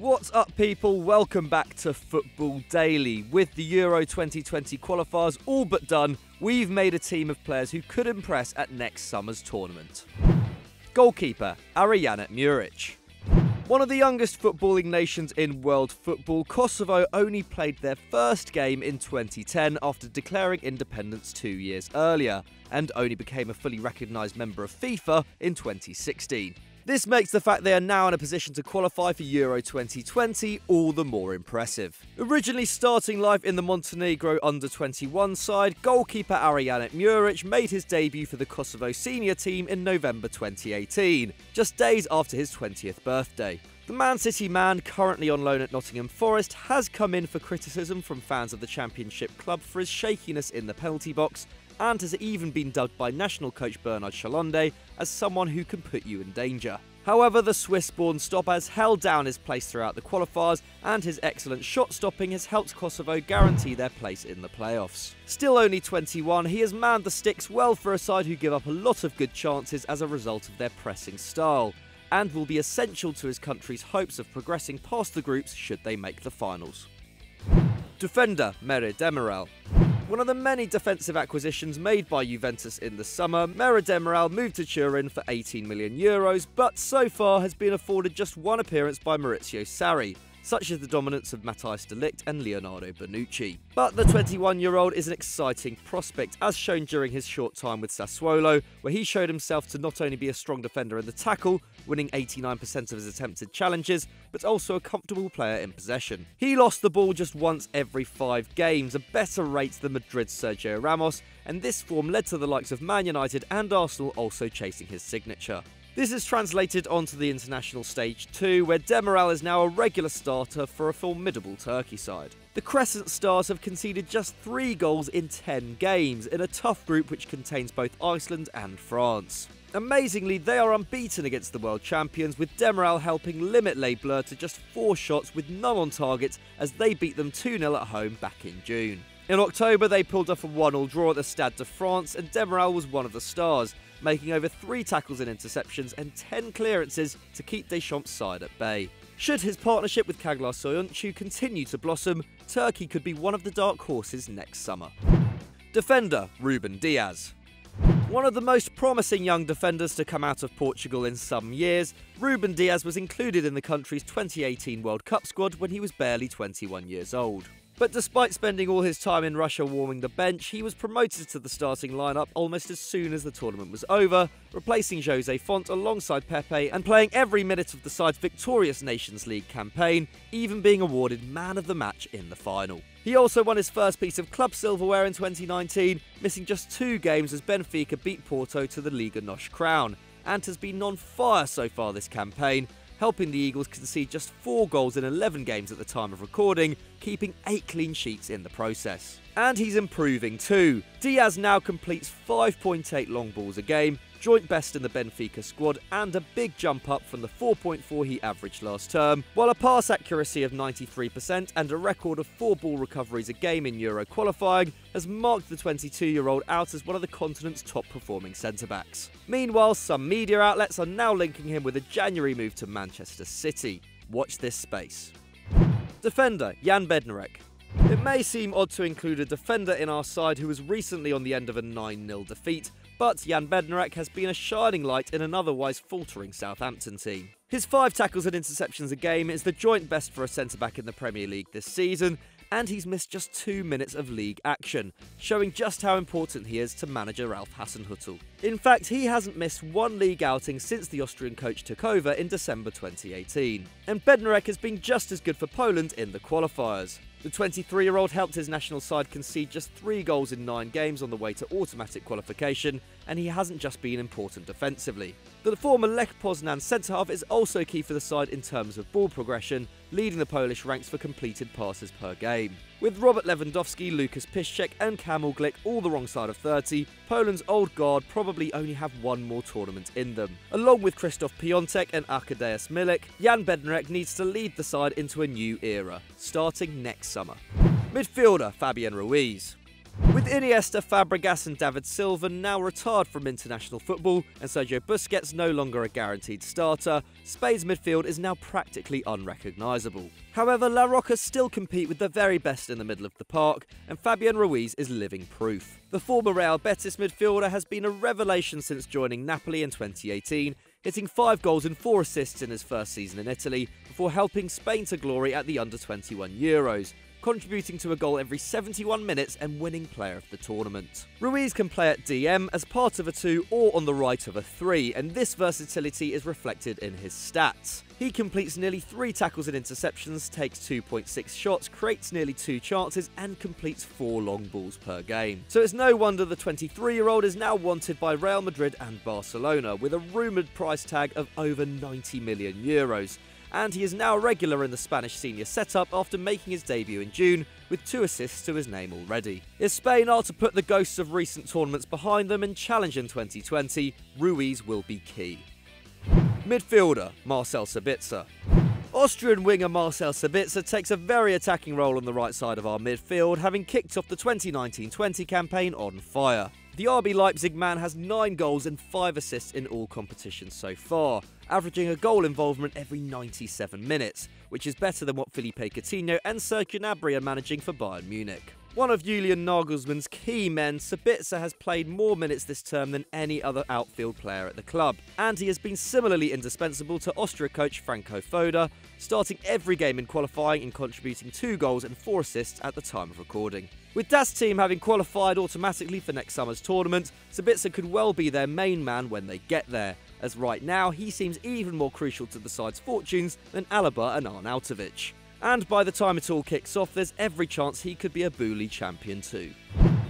What's up, people? Welcome back to Football Daily. With the Euro 2020 qualifiers all but done, we've made a team of players who could impress at next summer's tournament. Goalkeeper, Ariana Mirage. One of the youngest footballing nations in world football, Kosovo only played their first game in 2010 after declaring independence 2 years earlier, and only became a fully recognised member of FIFA in 2016. This makes the fact they are now in a position to qualify for Euro 2020 all the more impressive. Originally starting life in the Montenegro under-21 side, goalkeeper Ariana Mirage made his debut for the Kosovo senior team in November 2018, just days after his 20th birthday. The Man City man, currently on loan at Nottingham Forest, has come in for criticism from fans of the Championship club for his shakiness in the penalty box, and has even been dubbed by national coach Bernard Chalonde as someone who can put you in danger. However, the Swiss-born stopper has held down his place throughout the qualifiers, and his excellent shot stopping has helped Kosovo guarantee their place in the playoffs. Still only 21, he has manned the sticks well for a side who give up a lot of good chances as a result of their pressing style, and will be essential to his country's hopes of progressing past the groups should they make the finals. Defender, Demirel. One of the many defensive acquisitions made by Juventus in the summer, Demirel moved to Turin for €18 million, but so far has been afforded just one appearance by Maurizio Sarri, such as the dominance of Matthijs de Ligt and Leonardo Bonucci. But the 21-year-old is an exciting prospect, as shown during his short time with Sassuolo, where he showed himself to not only be a strong defender in the tackle, winning 89% of his attempted challenges, but also a comfortable player in possession. He lost the ball just once every 5 games, a better rate than Madrid's Sergio Ramos, and this form led to the likes of Man United and Arsenal also chasing his signature. This is translated onto the international stage too, where Demirel is now a regular starter for a formidable Turkey side. The Crescent Stars have conceded just 3 goals in 10 games, in a tough group which contains both Iceland and France. Amazingly, they are unbeaten against the world champions, with Demirel helping limit Les Bleus to just 4 shots with none on target as they beat them 2-0 at home back in June. In October, they pulled off a 1-1 draw at the Stade de France, and Demirel was one of the stars, making over 3 tackles and interceptions and 10 clearances to keep Deschamps' side at bay. Should his partnership with Caglar Soyuncu continue to blossom, Turkey could be one of the dark horses next summer. Defender, Ruben Diaz. One of the most promising young defenders to come out of Portugal in some years, Ruben Diaz was included in the country's 2018 World Cup squad when he was barely 21 years old. But despite spending all his time in Russia warming the bench, he was promoted to the starting lineup almost as soon as the tournament was over, replacing Jose Font alongside Pepe and playing every minute of the side's victorious Nations League campaign, even being awarded Man of the Match in the final. He also won his first piece of club silverware in 2019, missing just 2 games as Benfica beat Porto to the Liga NOS crown, and has been on fire so far this campaign, helping the Eagles concede just 4 goals in 11 games at the time of recording, keeping 8 clean sheets in the process. And he's improving too. Diaz now completes 5.8 long balls a game, joint best in the Benfica squad, and a big jump up from the 4.4 he averaged last term, while a pass accuracy of 93% and a record of 4 ball recoveries a game in Euro qualifying has marked the 22-year-old out as one of the continent's top performing centre-backs. Meanwhile, some media outlets are now linking him with a January move to Manchester City. Watch this space. Defender, Bednarik. It may seem odd to include a defender in our side who was recently on the end of a 9-0 defeat, but Bednarik has been a shining light in an otherwise faltering Southampton team. His 5 tackles and interceptions a game is the joint best for a centre-back in the Premier League this season, and he's missed just 2 minutes of league action, showing just how important he is to manager Ralph Hasenhüttl. In fact, he hasn't missed 1 league outing since the Austrian coach took over in December 2018. And Bednarik has been just as good for Poland in the qualifiers. The 23-year-old helped his national side concede just 3 goals in 9 games on the way to automatic qualification, and he hasn't just been important defensively. The former Lech Poznan centre-half is also key for the side in terms of ball progression, leading the Polish ranks for completed passes per game. With Robert Lewandowski, Lukas Piszczek and Kamil Glik all the wrong side of 30, Poland's old guard probably only have 1 more tournament in them. Along with Krzysztof Piątek and Arkadiusz Milik, Bednarik needs to lead the side into a new era, starting next summer. Midfielder, Fabian Ruiz. With Iniesta, Fabregas and David Silva now retired from international football and Sergio Busquets no longer a guaranteed starter, Spain's midfield is now practically unrecognisable. However, La Roca still compete with the very best in the middle of the park, and Fabian Ruiz is living proof. The former Real Betis midfielder has been a revelation since joining Napoli in 2018, hitting 5 goals and 4 assists in his first season in Italy, before helping Spain to glory at the Under-21 Euros, contributing to a goal every 71 minutes and winning player of the tournament. Ruiz can play at DM as part of a 2 or on the right of a 3, and this versatility is reflected in his stats. He completes nearly 3 tackles and interceptions, takes 2.6 shots, creates nearly 2 chances and completes 4 long balls per game. So it's no wonder the 23-year-old is now wanted by Real Madrid and Barcelona with a rumoured price tag of over 90 million euros. And he is now a regular in the Spanish senior setup after making his debut in June, with 2 assists to his name already. If Spain are to put the ghosts of recent tournaments behind them and challenge in 2020, Ruiz will be key. Midfielder, Marcel Sabitzer. Austrian winger Marcel Sabitzer takes a very attacking role on the right side of our midfield, having kicked off the 2019-20 campaign on fire. The RB Leipzig man has 9 goals and 5 assists in all competitions so far, averaging a goal involvement every 97 minutes, which is better than what Philippe Coutinho and Serge Gnabry are managing for Bayern Munich. One of Julian Nagelsmann's key men, Sabitzer has played more minutes this term than any other outfield player at the club, and he has been similarly indispensable to Austria coach Franco Foda, starting every game in qualifying and contributing 2 goals and 4 assists at the time of recording. With Das team having qualified automatically for next summer's tournament, Sabitzer could well be their main man when they get there, as right now he seems even more crucial to the side's fortunes than Alaba and Arnautovic. And by the time it all kicks off, there's every chance he could be a Bully champion too.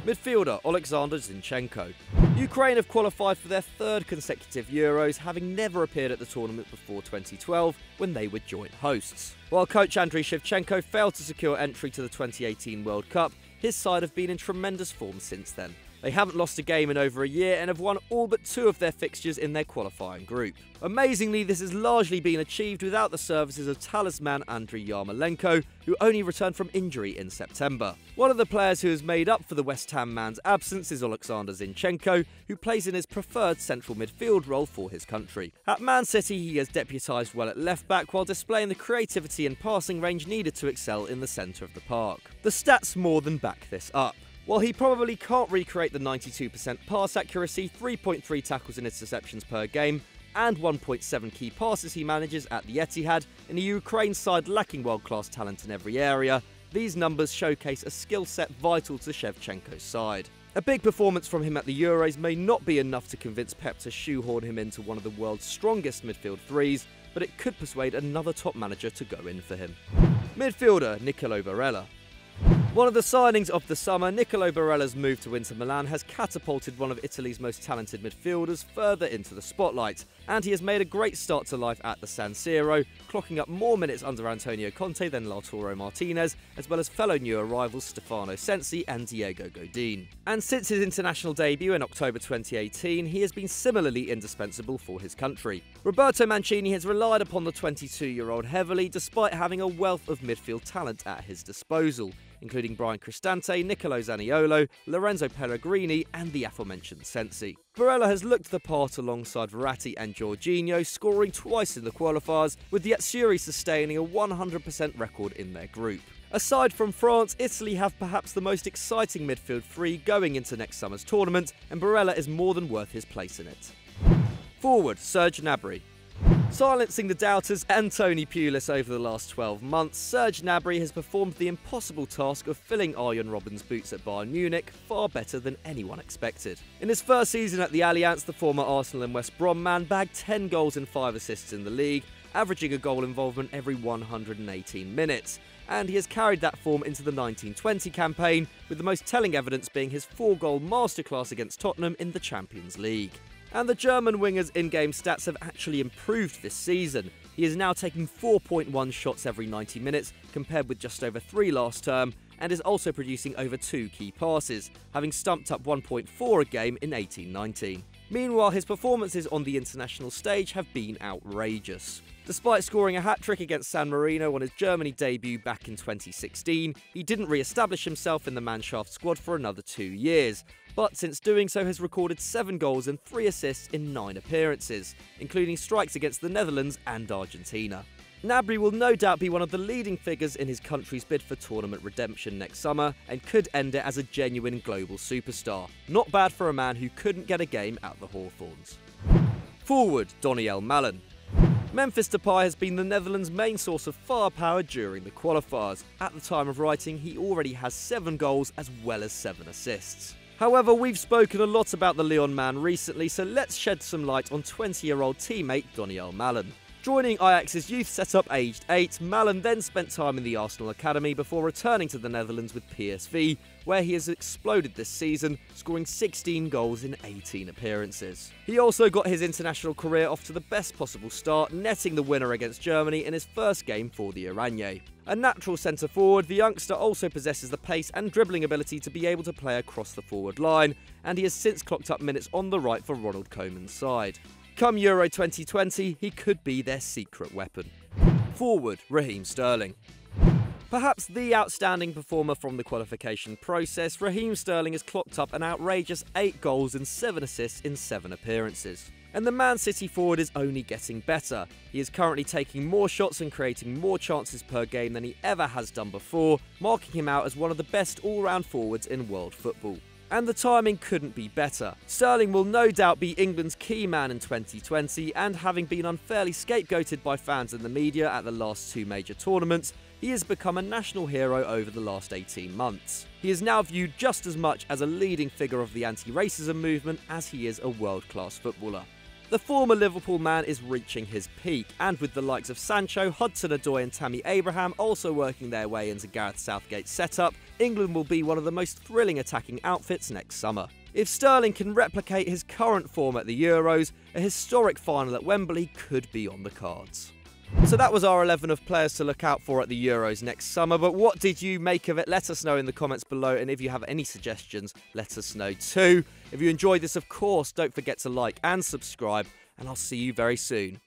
Midfielder Alexander Zinchenko. Ukraine have qualified for their 3rd consecutive Euros, having never appeared at the tournament before 2012 when they were joint hosts. While coach Andriy Shevchenko failed to secure entry to the 2018 World Cup, his side have been in tremendous form since then. They haven't lost a game in over a year and have won all but 2 of their fixtures in their qualifying group. Amazingly, this has largely been achieved without the services of talisman Andriy Yarmolenko, who only returned from injury in September. One of the players who has made up for the West Ham man's absence is Alexander Zinchenko, who plays in his preferred central midfield role for his country. At Man City, he has deputised well at left-back while displaying the creativity and passing range needed to excel in the centre of the park. The stats more than back this up. While he probably can't recreate the 92% pass accuracy, 3.3 tackles and interceptions per game, and 1.7 key passes he manages at the Etihad, in a Ukraine side lacking world-class talent in every area, these numbers showcase a skill set vital to Shevchenko's side. A big performance from him at the Euros may not be enough to convince Pep to shoehorn him into one of the world's strongest midfield threes, but it could persuade another top manager to go in for him. Midfielder Nicolo Barella. One of the signings of the summer, Nicolo Barella's move to Inter Milan has catapulted one of Italy's most talented midfielders further into the spotlight, and he has made a great start to life at the San Siro, clocking up more minutes under Antonio Conte than Lautaro Martinez, as well as fellow new arrivals Stefano Sensi and Diego Godin. And since his international debut in October 2018, he has been similarly indispensable for his country. Roberto Mancini has relied upon the 22-year-old heavily, despite having a wealth of midfield talent at his disposal, including Brian Cristante, Nicolo Zaniolo, Lorenzo Pellegrini and the aforementioned Sensi. Barella has looked the part alongside Verratti and Jorginho, scoring twice in the qualifiers, with the Azzurri sustaining a 100% record in their group. Aside from France, Italy have perhaps the most exciting midfield three going into next summer's tournament, and Barella is more than worth his place in it. Forward, Serge Gnabry. Silencing the doubters and Tony Pulis over the last 12 months, Serge Gnabry has performed the impossible task of filling Arjen Robben's boots at Bayern Munich far better than anyone expected. In his first season at the Allianz, the former Arsenal and West Brom man bagged 10 goals and 5 assists in the league, averaging a goal involvement every 118 minutes. And he has carried that form into the 1920 campaign, with the most telling evidence being his 4-goal masterclass against Tottenham in the Champions League. And the German winger's in-game stats have actually improved this season. He is now taking 4.1 shots every 90 minutes, compared with just over 3 last term, and is also producing over 2 key passes, having stumped up 1.4 a game in 18-19. Meanwhile, his performances on the international stage have been outrageous. Despite scoring a hat-trick against San Marino on his Germany debut back in 2016, he didn't re-establish himself in the Mannschaft squad for another 2 years, but since doing so has recorded 7 goals and 3 assists in 9 appearances, including strikes against the Netherlands and Argentina. Gnabry will no doubt be one of the leading figures in his country's bid for tournament redemption next summer and could end it as a genuine global superstar. Not bad for a man who couldn't get a game at the Hawthorns. Forward, Demirel Mallon. Memphis Depay has been the Netherlands' main source of firepower during the qualifiers. At the time of writing, he already has 7 goals as well as 7 assists. However, we've spoken a lot about the Lyon man recently, so let's shed some light on 20-year-old teammate Demirel Mallon. Joining Ajax's youth setup aged 8, Mallon then spent time in the Arsenal academy before returning to the Netherlands with PSV, where he has exploded this season, scoring 16 goals in 18 appearances. He also got his international career off to the best possible start, netting the winner against Germany in his first game for the Oranje. A natural centre-forward, the youngster also possesses the pace and dribbling ability to be able to play across the forward line, and he has since clocked up minutes on the right for Ronald Koeman's side. Come Euro 2020, he could be their secret weapon. Forward, Raheem Sterling. Perhaps the outstanding performer from the qualification process, Raheem Sterling has clocked up an outrageous 8 goals and 7 assists in 7 appearances. And the Man City forward is only getting better. He is currently taking more shots and creating more chances per game than he ever has done before, marking him out as one of the best all-round forwards in world football. And the timing couldn't be better. Sterling will no doubt be England's key man in 2020, and having been unfairly scapegoated by fans and the media at the last 2 major tournaments, he has become a national hero over the last 18 months. He is now viewed just as much as a leading figure of the anti-racism movement as he is a world-class footballer. The former Liverpool man is reaching his peak, and with the likes of Sancho, Hudson-Odoi and Tammy Abraham also working their way into Gareth Southgate's setup, England will be one of the most thrilling attacking outfits next summer. If Sterling can replicate his current form at the Euros, a historic final at Wembley could be on the cards. So that was our 11 of players to look out for at the Euros next summer, but what did you make of it? Let us know in the comments below, and if you have any suggestions, let us know too. If you enjoyed this, of course, don't forget to like and subscribe, and I'll see you very soon.